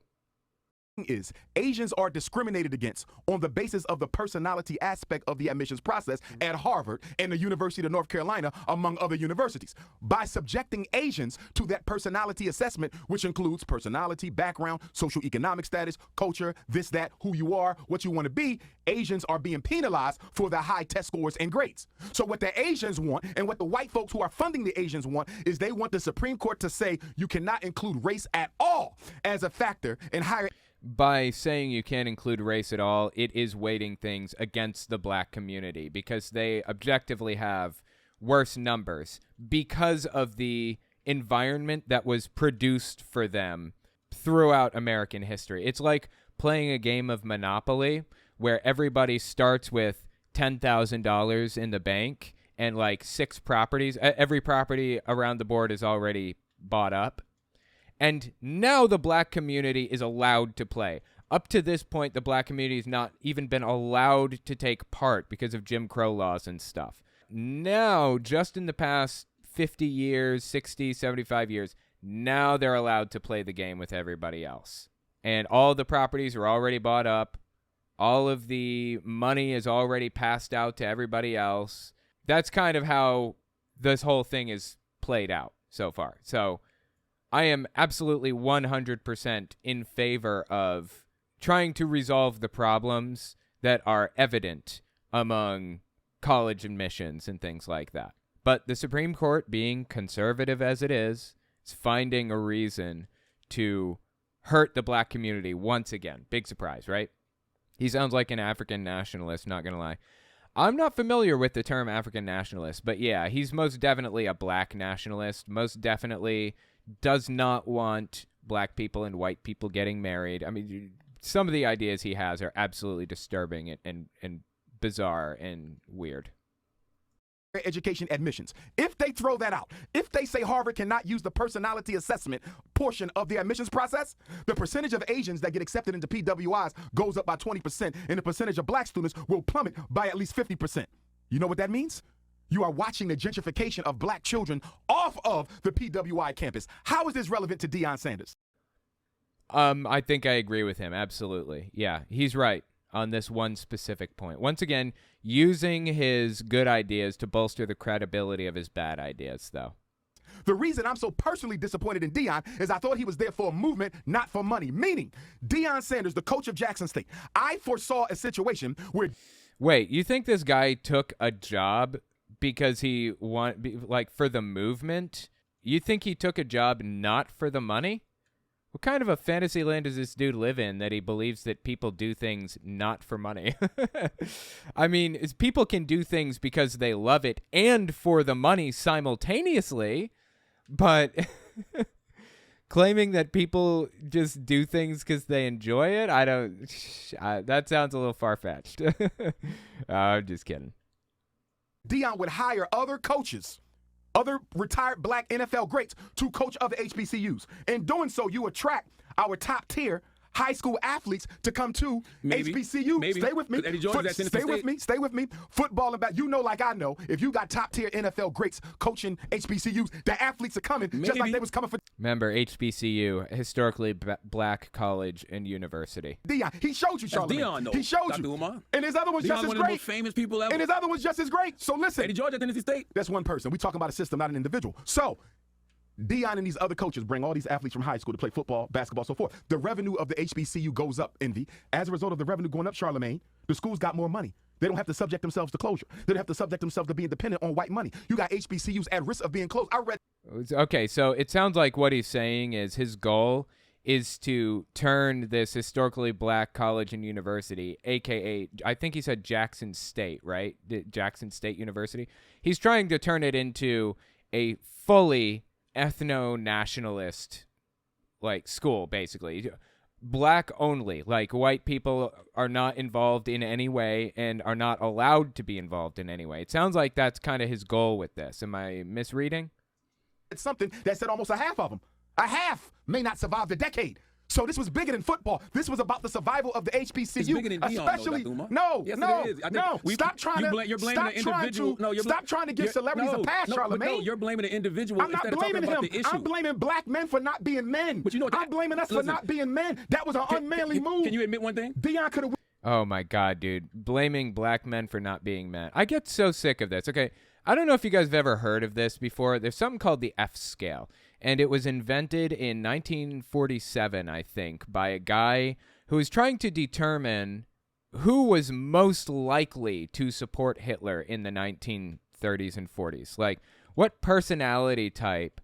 Is Asians are discriminated against on the basis of the personality aspect of the admissions process at Harvard and the University of North Carolina, among other universities. By subjecting Asians to that personality assessment, which includes personality, background, socioeconomic status, culture, this, that, who you are, what you want to be, Asians are being penalized for their high test scores and grades. So what the Asians want, and what the white folks who are funding the Asians want, is they want the Supreme Court to say you cannot include race at all as a factor in higher... By saying you can't include race at all, it is weighting things against the black community because they objectively have worse numbers because of the environment that was produced for them throughout American history. It's like playing a game of Monopoly where everybody starts with $10,000 in the bank and like 6 properties. Every property around the board is already bought up. And now the black community is allowed to play. Up to this point, the black community has not even been allowed to take part because of Jim Crow laws and stuff. Now, just in the past 50 years, 60, 75 years, Now they're allowed to play the game with everybody else. And all the properties are already bought up. All of the money is already passed out to everybody else. That's kind of how this whole thing is played out so far. So I am absolutely 100% in favor of trying to resolve the problems that are evident among college admissions and things like that. But the Supreme Court, being conservative as it is finding a reason to hurt the black community once again. Big surprise, right? He sounds like an African nationalist, not going to lie. I'm not familiar with the term African nationalist, but yeah, he's most definitely a black nationalist, most definitely does not want black people and white people getting married. I mean, some of the ideas he has are absolutely disturbing and bizarre and weird. Education admissions. If they throw that out, if they say Harvard cannot use the personality assessment portion of the admissions process, the percentage of Asians that get accepted into PWIs goes up by 20%, and the percentage of black students will plummet by at least 50%. You know what that means? You are watching the gentrification of black children off of the PWI campus. How is this relevant to Deion Sanders? I think I agree with him. Absolutely. Yeah, he's right on this one specific point. Once again, using his good ideas to bolster the credibility of his bad ideas, though. The reason I'm so personally disappointed in Deion is I thought he was there for a movement, not for money. Meaning, Deion Sanders, the coach of Jackson State, I foresaw a situation where... Wait, you think this guy took a job because he for the movement? You think he took a job not for the money? What kind of a fantasy land does this dude live in that he believes that people do things not for money? I mean, people can do things because they love it and for the money simultaneously, but claiming that people just do things because they enjoy it, that sounds a little far-fetched. I'm just kidding. Deion would hire other coaches, other retired black NFL greats to coach other HBCUs. In doing so, you attract our top tier high school athletes to come to HBCU. Maybe. Stay with me. Stay with me. Football and back. You know, like I know, if you got top tier NFL greats coaching HBCUs, the athletes are coming just like they was coming for. Remember, HBCU, historically black college and university. Deion, he showed you, Charlamagne. Deion, though. He showed Dr. you. Umar. And his other one's just as one great. Of the most famous people ever. And his other one's just as great. So listen. Eddie George at Tennessee State. That's one person. We talking about a system, not an individual. So Deion and these other coaches bring all these athletes from high school to play football, basketball, so forth. The revenue of the HBCU goes up, Envy. As a result of the revenue going up, Charlamagne, the schools got more money. They don't have to subject themselves to closure. They don't have to subject themselves to being dependent on white money. You got HBCUs at risk of being closed. Okay, so it sounds like what he's saying is his goal is to turn this historically black college and university, a.k.a. I think he said Jackson State, right? Jackson State University. He's trying to turn it into a fully ethno-nationalist school, basically. Black only, white people are not involved in any way and are not allowed to be involved in any way. It sounds like that's kind of his goal with this. Am I misreading? It's something that said almost a half of them. A half may not survive the decade. So this was bigger than football. This was about the survival of the HBCU. It's bigger than Deion, especially though, no. Stop trying to give celebrities a pass, Charlamagne. No, you're blaming the individual. I'm not blaming him. I'm blaming black men for not being men. But you know, I'm blaming us for not being men. That was an unmanly move. Can you admit one thing? Deion could have. Oh my God, dude! Blaming black men for not being men. I get so sick of this. Okay, I don't know if you guys have ever heard of this before. There's something called the F scale. And it was invented in 1947, I think, by a guy who was trying to determine who was most likely to support Hitler in the 1930s and 40s. What personality type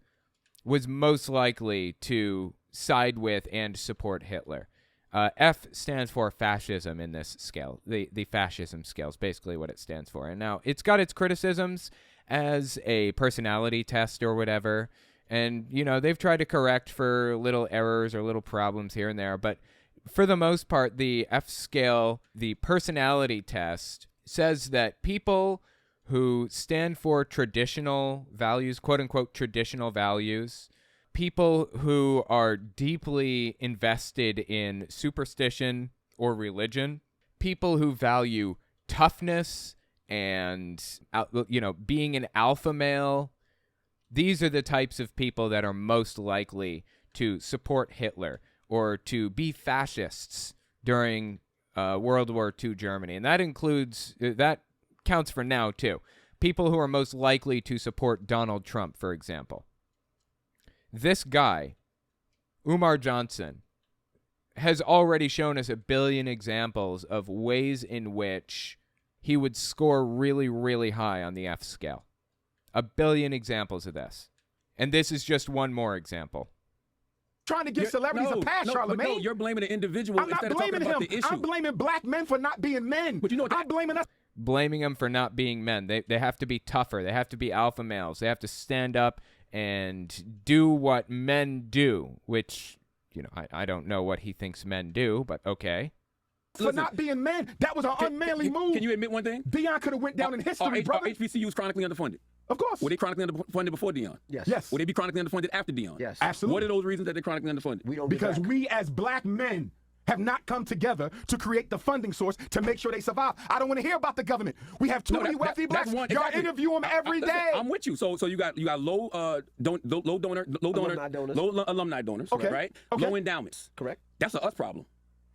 was most likely to side with and support Hitler? F stands for fascism in this scale. The fascism scale is basically what it stands for. And now it's got its criticisms as a personality test or whatever. And, they've tried to correct for little errors or little problems here and there. But for the most part, the F scale, the personality test, says that people who stand for traditional values, quote unquote, traditional values, people who are deeply invested in superstition or religion, people who value toughness and, being an alpha male, These are the types of people that are most likely to support Hitler or to be fascists during World War II Germany. And that includes, that counts for now too. People who are most likely to support Donald Trump, for example. This guy, Umar Johnson, has already shown us a billion examples of ways in which he would score really, really high on the F scale. A billion examples of this. And this is just one more example. Trying to give celebrities a pass, Charlamagne. No, you're blaming the individual instead of talking about the issue. I'm blaming black men for not being men. But you know what? I'm blaming us. Blaming them for not being men. They have to be tougher. They have to be alpha males. They have to stand up and do what men do, which, you know, I don't know what he thinks men do, but okay. For not being men, that was an unmanly move. Can you admit one thing? Deion could have went down in history, brother. HBCUs chronically underfunded? Of course. Were they chronically underfunded before Deion? Yes. Would they be chronically underfunded after Deion? Yes. Absolutely. What are those reasons that they're chronically underfunded? Because we as black men have not come together to create the funding source to make sure they survive. I don't want to hear about the government. We have too many wealthy blacks. Y'all interview them every day. I'm with you. So you got low alumni donors, okay. right? Okay. Low endowments. Correct. That's an us problem.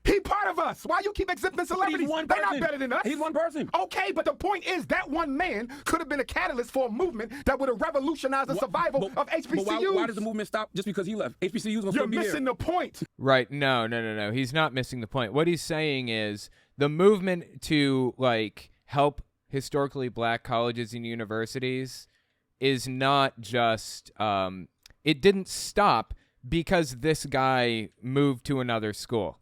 He part of us. Why you keep exempting celebrities? They're not better than us. He's one person. Okay, but the point is that one man could have been a catalyst for a movement that would have revolutionized the survival of HBCUs. But why does the movement stop just because he left? HBCUs will still be here. You're missing the point. Right. No. He's not missing the point. What he's saying is the movement to, like, help historically black colleges and universities is not just, it didn't stop because this guy moved to another school.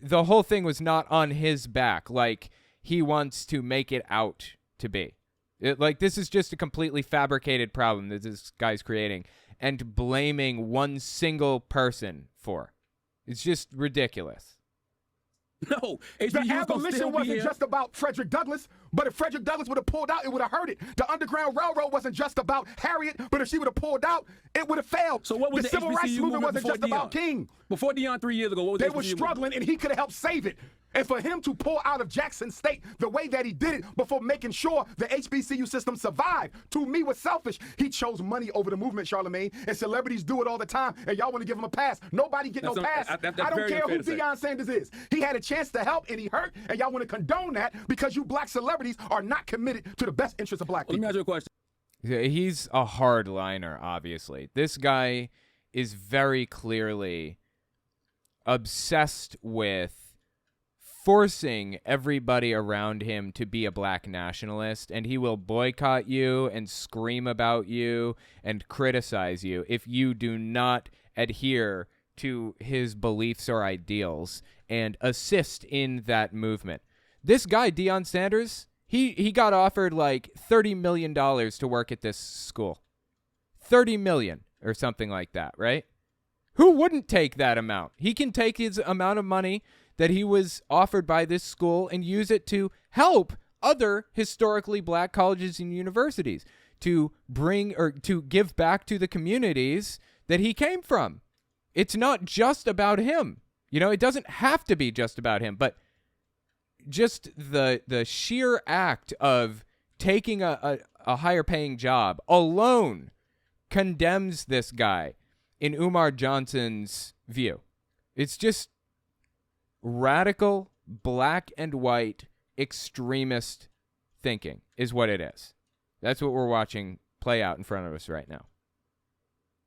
The whole thing was not on his back like he wants to make it out to be. This is just a completely fabricated problem that this guy's creating and blaming one single person for. It's just ridiculous. No, the abolition wasn't just about Frederick Douglass, but if Frederick Douglass would have pulled out, it would have hurt it. The Underground Railroad wasn't just about Harriet, but if she would have pulled out, it would have failed. So what was the Civil Rights Movement wasn't just about King. Before Deion 3 years ago, what was they were struggling, and he could have helped save it. And for him to pull out of Jackson State the way that he did it before making sure the HBCU system survived, to me was selfish. He chose money over the movement, Charlamagne, and celebrities do it all the time, and y'all want to give him a pass. Nobody get no pass. I don't care who Deion Sanders is. He had a chance to help, and he hurt, and y'all want to condone that because you black celebrities are not committed to the best interests of black people. Let me ask you a question. He's a hardliner, obviously. This guy is very clearly obsessed with forcing everybody around him to be a black nationalist, and he will boycott you and scream about you and criticize you if you do not adhere to his beliefs or ideals and assist in that movement. This guy, Deion Sanders, he got offered like $30 million to work at this school. $30 million or something like that, right? Who wouldn't take that amount? He can take his amount of money that he was offered by this school and use it to help other historically black colleges and universities, to bring or to give back to the communities that he came from. It's not just about him. You know, it doesn't have to be just about him, but just the sheer act of taking a higher paying job alone condemns this guy in Umar Johnson's view. It's just radical, black and white, extremist thinking is what it is. That's what we're watching play out in front of us right now.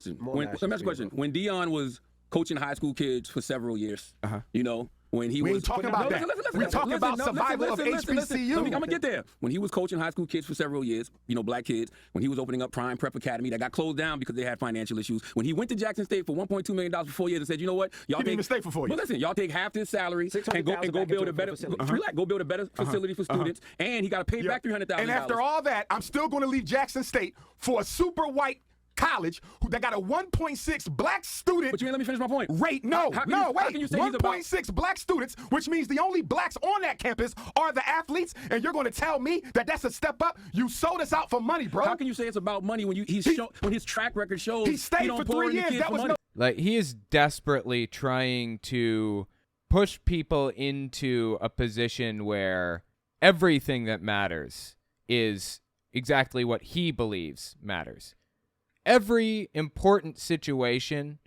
Let me ask a question. When Deion was coaching high school kids for several years, you know, when he was talking about that. We're talking about survival of HBCU. I'm gonna get there. When he was coaching high school kids for several years, you know, black kids, when he was opening up Prime Prep Academy that got closed down because they had financial issues. When he went to Jackson State for $1.2 million for 4 years and said, you know what, y'all he didn't even stay for 4 years. Well, listen, y'all take half his salary and go build a better facility for students, and he got to pay back $300,000. And after all that, I'm still going to leave Jackson State for a super white college that got a 1.6 black student. But let me finish my point. Wait, wait. 1.6 black students, which means the only blacks on that campus are the athletes, and you're going to tell me that that's a step up? You sold us out for money, bro. How can you say it's about money when when his track record shows he stayed for 3 years? That was like he is desperately trying to push people into a position where everything that matters is exactly what he believes matters. Every important situation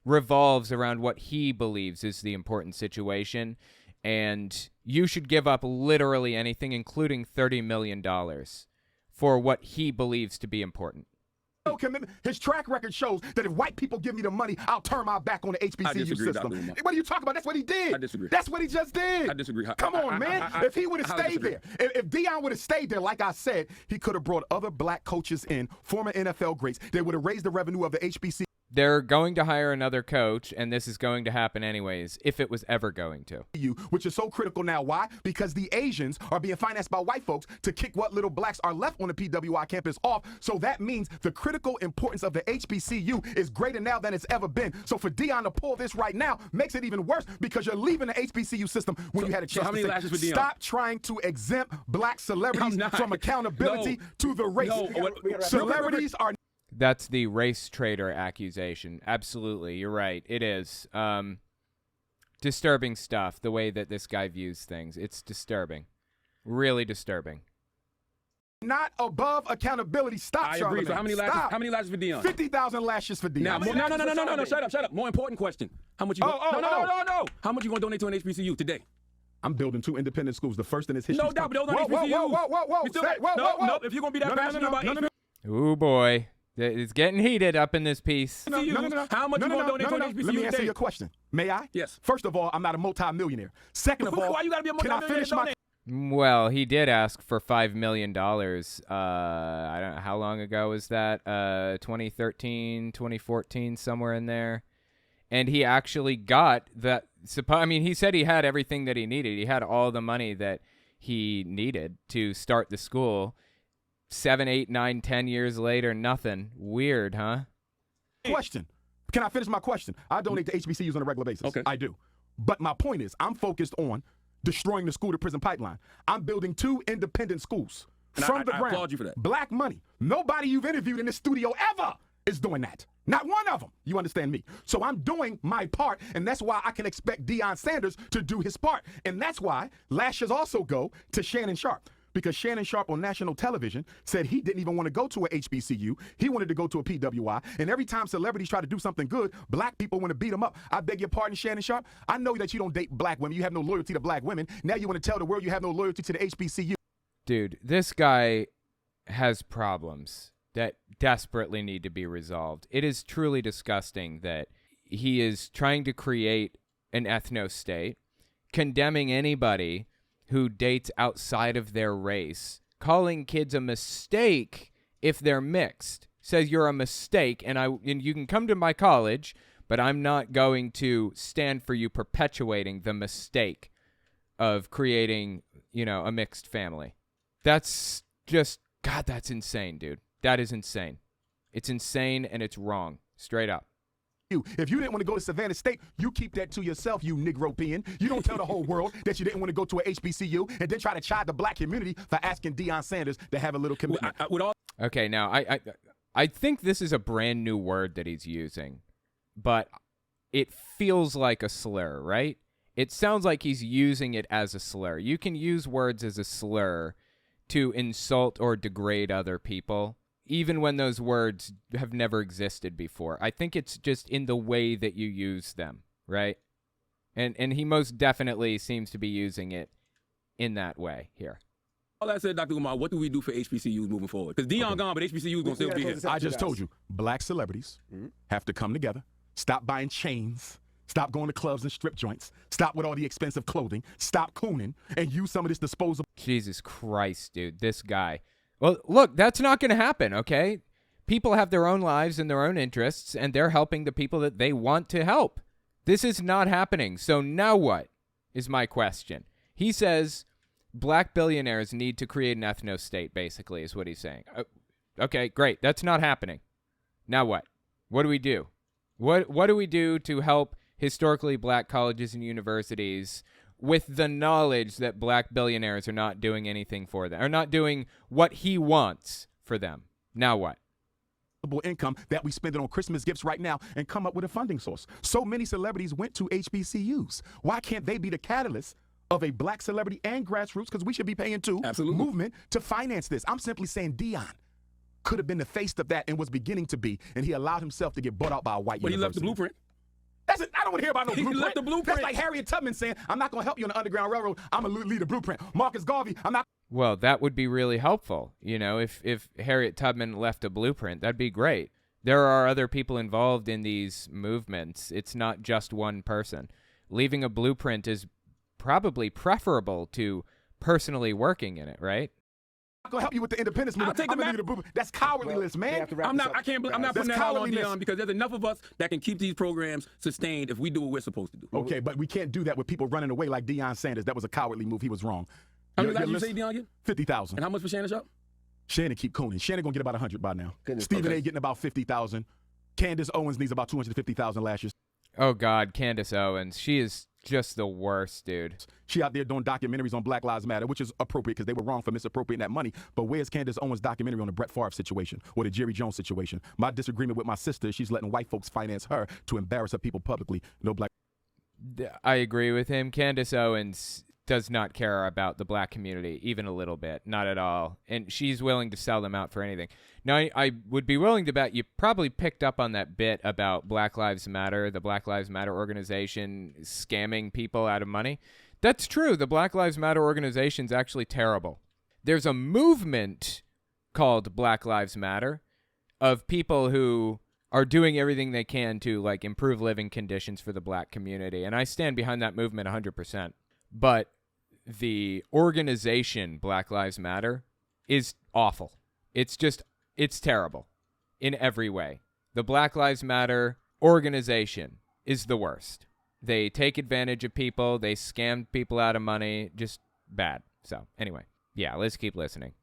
revolves around what he believes is the important situation, and you should give up literally anything, including $30 million, for what he believes to be important. No commitment. His track record shows that if white people give me the money, I'll turn my back on the HBCU system. What are you talking about? That's what he did. I disagree. That's what he just did. I disagree. Come on, man. If he would have stayed there, if Deion would have stayed there, like I said, he could have brought other black coaches in, former NFL greats. They would have raised the revenue of the HBCU. They're going to hire another coach, and this is going to happen anyways, if it was ever going to. Which is so critical now. Why? Because the Asians are being financed by white folks to kick what little blacks are left on the PWI campus off. So that means the critical importance of the HBCU is greater now than it's ever been. So for Deion to pull this right now makes it even worse because you're leaving the HBCU system when you had a chance to say, stop trying to exempt black celebrities from accountability to the race. Celebrities are... That's the race traitor accusation. Absolutely. You're right. It is. Disturbing stuff, the way that this guy views things. It's disturbing. Really disturbing. Not above accountability. Stop, I agree. So how many lashes for Deion? 50,000 lashes for Deion. No. Shut up. More important question. How much you No. How much you going to donate to an HBCU today? I'm building 2 independent schools, the first in its history. No doubt, but those are HBCUs. Whoa. If you're going to be that passionate about HBCUs. Ooh, boy. It's getting heated up in this piece. No. How much you going to donate to an HBCU? Let me answer your question. May I? Yes. First of all, I'm not a multi-millionaire. Second of all, why you gotta be a multi-millionaire? Well, he did ask for $5 million. I don't know, how long ago was that? 2013, 2014, somewhere in there. And he actually got that. I mean, he said he had everything that he needed. He had all the money that he needed to start the school. 7, 8, 9, 10 years later, nothing. Weird, huh? Question. Can I finish my question? I donate to HBCUs on a regular basis. Okay. I do. But my point is, I'm focused on destroying the school-to-prison pipeline. I'm building 2 independent schools from the ground. I applaud you for that. Black money. Nobody you've interviewed in this studio ever is doing that. Not one of them. You understand me? So I'm doing my part, and that's why I can expect Deion Sanders to do his part. And that's why lashes also go to Shannon Sharp. Because Shannon Sharp on national television said he didn't even want to go to a HBCU. He wanted to go to a PWI. And every time celebrities try to do something good, black people want to beat them up. I beg your pardon, Shannon Sharp. I know that you don't date black women. You have no loyalty to black women. Now you want to tell the world you have no loyalty to the HBCU. Dude, this guy has problems that desperately need to be resolved. It is truly disgusting that he is trying to create an ethno-state, condemning anybody who dates outside of their race, calling kids a mistake if they're mixed. Says you're a mistake, and you can come to my college, but I'm not going to stand for you perpetuating the mistake of creating, a mixed family. That's just, God, that's insane, dude. That is insane. It's insane, and it's wrong. Straight up. If you didn't want to go to Savannah State, you keep that to yourself, you Negropean. You don't tell the whole world that you didn't want to go to a HBCU and then try to chide the black community for asking Deion Sanders to have a little commitment. Okay, now, I think this is a brand new word that he's using, but it feels like a slur, right? It sounds like he's using it as a slur. You can use words as a slur to insult or degrade other people, even when those words have never existed before. I think it's just in the way that you use them, right? And he most definitely seems to be using it in that way here. All that said, Dr. Umar, what do we do for HBCUs moving forward? Because Deion gone, but HBCUs going to still be here. I just told you, black celebrities have to come together, stop buying chains, stop going to clubs and strip joints, stop with all the expensive clothing, stop cooning, and use some of this disposable. Jesus Christ, dude, this guy. Well, look, that's not going to happen, okay? People have their own lives and their own interests, and they're helping the people that they want to help. This is not happening. So now what is my question? He says black billionaires need to create an ethno-state, basically, is what he's saying. Okay, great. That's not happening. Now what? What do we do? What do we do to help historically black colleges and universities with the knowledge that black billionaires are not doing anything for them, are not doing what he wants for them? Now what? Income that we spend it on Christmas gifts right now and come up with a funding source. So many celebrities went to HBCUs. Why can't they be the catalyst of a black celebrity and grassroots, because we should be paying too, movement to finance this? I'm simply saying, Deion, could have been the face of that and was beginning to be, and he allowed himself to get bought out by a white But university. he left the blueprint. That's it. I don't want to hear about no He blueprint. left the blueprint. That's like Harriet Tubman saying, I'm not going to help you on the Underground Railroad. I'm going to lead a blueprint. Marcus Garvey, I'm not. Well, that would be really helpful. You know, if Harriet Tubman left a blueprint, that'd be great. There are other people involved in these movements. It's not just one person. Leaving a blueprint is probably preferable to personally working in it, right? I'm going to help you with the independence movement. I'll take I'm the going to lead a blueprint. That's cowardliness, man. I'm not putting that all on cowardliness. Dion because there's enough of us that can keep these programs sustained if we do what we're supposed to do. Okay, but we can't do that with people running away like Deion Sanders. That was a cowardly move. He was wrong. How many lives did you say, Dion, again? 50,000. And how much for Shannon Sharp? Shannon keep cooning. Shannon going to get about 100 by now. Goodness, Stephen okay. A. getting about 50,000. Candace Owens needs about 250,000 lashes. Oh, God, Candace Owens. She is just the worst, dude. She out there doing documentaries on Black Lives Matter, which is appropriate because they were wrong for misappropriating that money. But where's Candace Owens' documentary on the Brett Favre situation or the Jerry Jones situation? My disagreement with my sister is she's letting white folks finance her to embarrass her people publicly. No black. I agree with him. Candace Owens does not care about the black community, even a little bit. Not at all. And she's willing to sell them out for anything. Now, I would be willing to bet you probably picked up on that bit about Black Lives Matter, the Black Lives Matter organization scamming people out of money. That's true. The Black Lives Matter organization is actually terrible. There's a movement called Black Lives Matter of people who are doing everything they can to like improve living conditions for the black community. And I stand behind that movement 100%. But the organization Black Lives Matter is awful. It's terrible in every way. The Black Lives Matter organization is the worst. They take advantage of people. They scam people out of money. Just bad. So anyway, yeah, let's keep listening.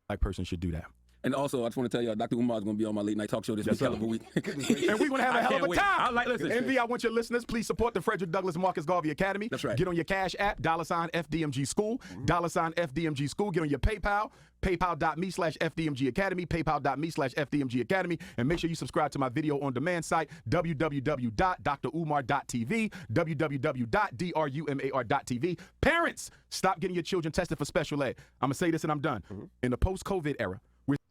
Black person should do that. And also, I just want to tell y'all, Dr. Umar is going to be on my late night talk show this week. Hell of a week. And we're going to have a hell of a time. Listen. Envy, I want your listeners, please support the Frederick Douglass Marcus Garvey Academy. That's right. Get on your Cash App, $FDMG School, $FDMG School. Get on your PayPal, paypal.me/FDMG Academy, paypal.me/FDMG Academy. And make sure you subscribe to my video on demand site, www.drumar.tv, www.drumar.tv. Parents, stop getting your children tested for special ed. I'm going to say this and I'm done. In the post-COVID era,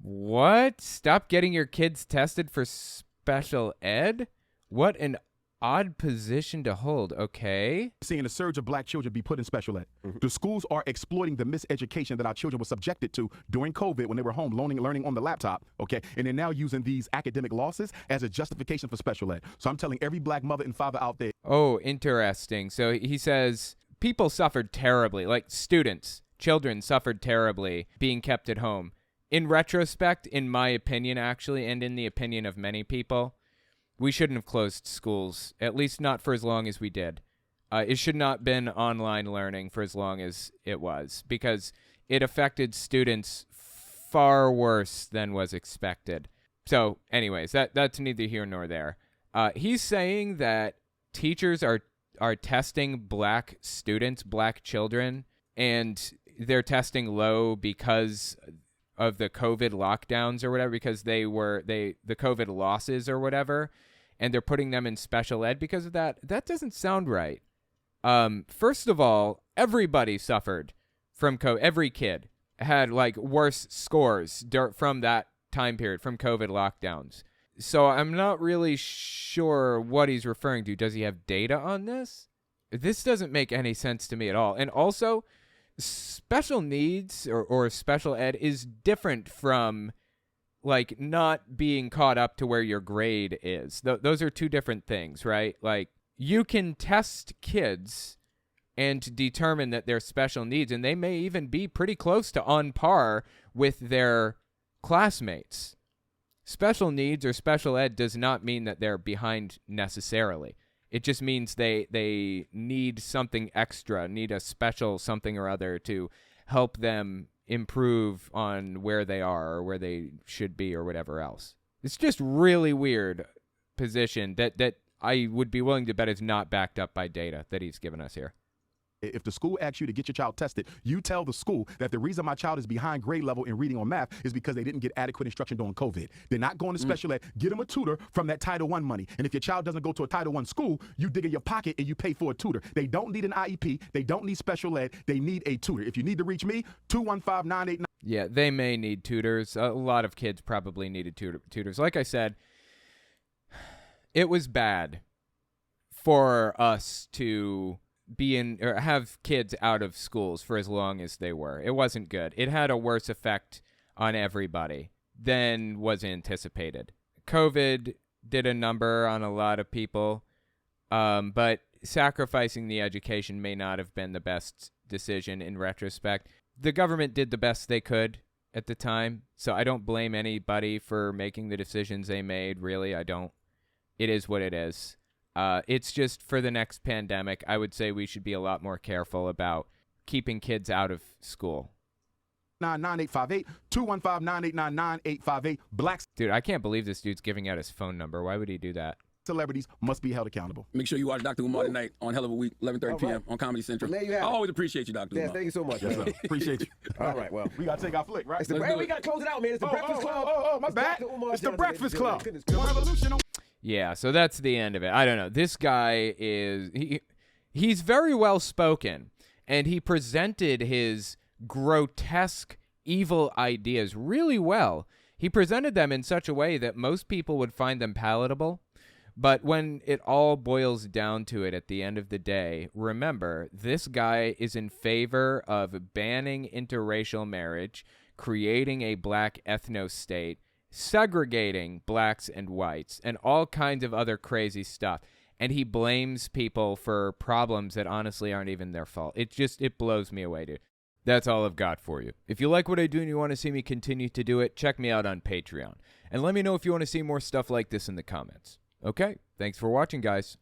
What? Stop getting your kids tested for special ed? What an odd position to hold. Okay. seeing a surge of black children be put in special ed. The schools are exploiting the miseducation that our children were subjected to during COVID when they were home learning on the laptop, okay? And they're now using these academic losses as a justification for special ed. So I'm telling every black mother and father out there. Oh, interesting. So he says people suffered terribly, like children suffered terribly being kept at home. In retrospect, in my opinion, actually, and in the opinion of many people, we shouldn't have closed schools, at least not for as long as we did. It should not have been online learning for as long as it was, because it affected students far worse than was expected. So, anyways, that's neither here nor there. He's saying that teachers are testing black students, black children, and they're testing low because of the COVID lockdowns or whatever, because the COVID losses or whatever, and they're putting them in special ed because of that. That doesn't sound right. First of all, everybody suffered from COVID. Every kid had like worse scores from that time period, from COVID lockdowns. So I'm not really sure what he's referring to. Does he have data on this? This doesn't make any sense to me at all. And also, special needs or special ed is different from like not being caught up to where your grade is. Those are two different things, right? Like you can test kids and determine that they're special needs, and they may even be pretty close to on par with their classmates. Special needs or special ed does not mean that they're behind necessarily. It just means they need something extra, need a special something or other to help them improve on where they are or where they should be or whatever else. It's just really weird position that I would be willing to bet is not backed up by data that he's given us here. If the school asks you to get your child tested, you tell the school that the reason my child is behind grade level in reading or math is because they didn't get adequate instruction during COVID. They're not going to special ed. Get them a tutor from that Title I money. And if your child doesn't go to a Title I school, you dig in your pocket and you pay for a tutor. They don't need an IEP. They don't need special ed. They need a tutor. If you need to reach me, 215-989. Yeah, they may need tutors. A lot of kids probably needed tutors. Like I said, it was bad for us to be in or have kids out of schools for as long as they were. It wasn't good. It had a worse effect on everybody than was anticipated. COVID did a number on a lot of people, but sacrificing the education may not have been the best decision in retrospect. The government did the best they could at the time, so I don't blame anybody for making the decisions they made, really. I don't. It is what it is. It's just for the next pandemic, I would say we should be a lot more careful about keeping kids out of school. 9858 215-989-9858. Black Dude, I can't believe this dude's giving out his phone number. Why would he do that? celebrities must be held accountable. Make sure you watch Dr. Umar tonight on Hell of a Week, 11:30 p.m. on Comedy Central. Well, there you have I it. always appreciate you, Dr. Yeah, Umar. thank you so much. Yes, sir. Appreciate you. All right, well. We got to take our flick, right? It's the, Let's do we it. got to close it out, man. It's the Breakfast Club. My bad. Dr. Umar It's the Johnson, Breakfast ladies and Club. gentlemen. One revolution. Yeah, so that's the end of it. I don't know. This guy is he's very well spoken, and he presented his grotesque evil ideas really well. He presented them in such a way that most people would find them palatable. But when it all boils down to it at the end of the day, remember, this guy is in favor of banning interracial marriage, creating a black ethno-state, segregating blacks and whites, and all kinds of other crazy stuff. And he blames people for problems that honestly aren't even their fault. It blows me away, dude. That's all I've got for you. If you like what I do and you want to see me continue to do it, check me out on Patreon. And let me know if you want to see more stuff like this in the comments. Okay, thanks for watching, guys.